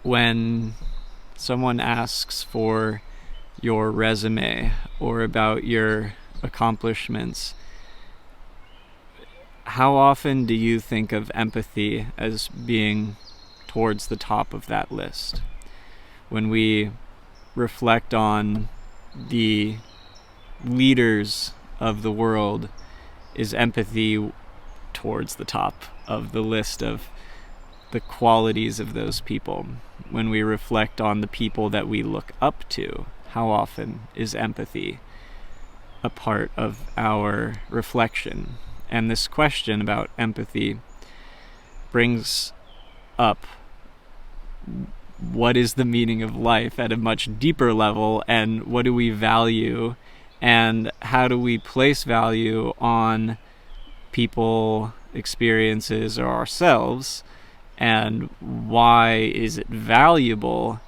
when someone asks for your resume or about your accomplishments, how often do you think of empathy as being towards the top of that list? When we reflect on the leaders of the world, is empathy towards the top of the list of the qualities of those people? When we reflect on the people that we look up to, how often is empathy a part of our reflection? And this question about empathy brings up what is the meaning of life at a much deeper level, and what do we value, and how do we place value on people, experiences, or ourselves, and why is it valuable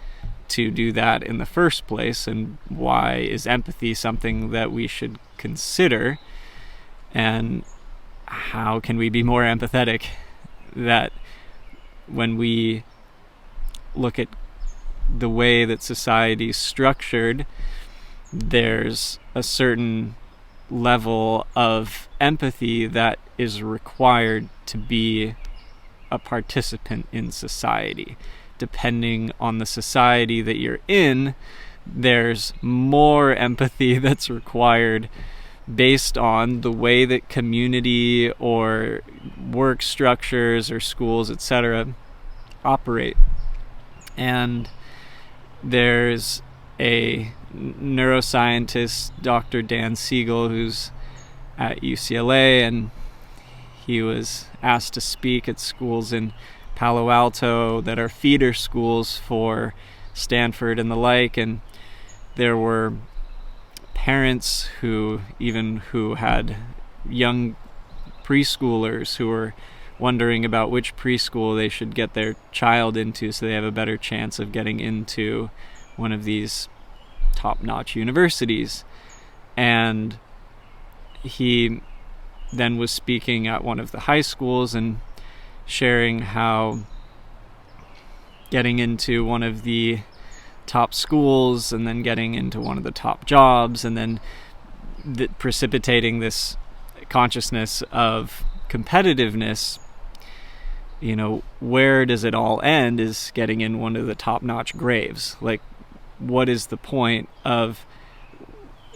to do that in the first place, and why is empathy something that we should consider, and how can we be more empathetic? That when we look at the way that society is structured, there's a certain level of empathy that is required to be a participant in society. Depending on the society that you're in, there's more empathy that's required based on the way that community or work structures or schools, etc., operate. And there's a neuroscientist, Dr. Siegel, who's at UCLA, and he was asked to speak at schools in Palo Alto that are feeder schools for Stanford and the like, and there were parents who had young preschoolers who were wondering about which preschool they should get their child into so they have a better chance of getting into one of these top-notch universities. And he then was speaking at one of the high schools and sharing how getting into one of the top schools and then getting into one of the top jobs and then precipitating this consciousness of competitiveness, where does it all end? Is getting in one of the top-notch graves. Like, what is the point of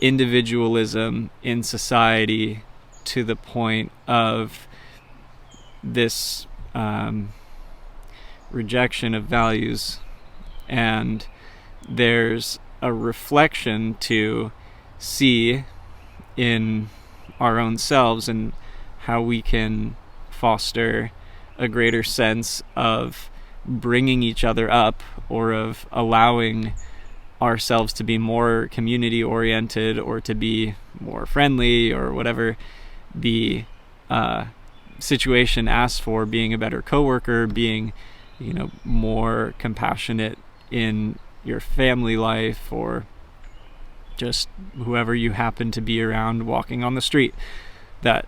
individualism in society to the point of this rejection of values? And there's a reflection to see in our own selves and how we can foster a greater sense of bringing each other up, or of allowing ourselves to be more community oriented, or to be more friendly, or whatever the situation asks for, being a better coworker, being more compassionate in your family life, or just whoever you happen to be around walking on the street. That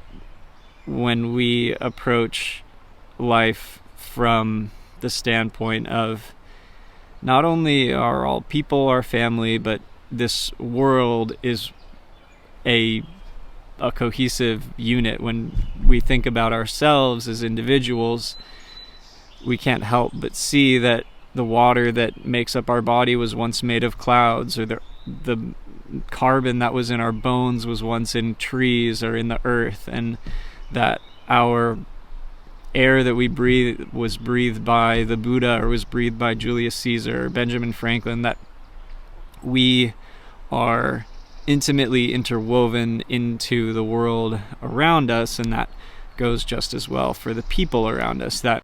when we approach life from the standpoint of not only are all people our family, but this world is a cohesive unit. When we think about ourselves as individuals, we can't help but see that the water that makes up our body was once made of clouds, or the carbon that was in our bones was once in trees or in the earth, and that our air that we breathe was breathed by the Buddha, or was breathed by Julius Caesar or Benjamin Franklin, that we are intimately interwoven into the world around us, and that goes just as well for the people around us. That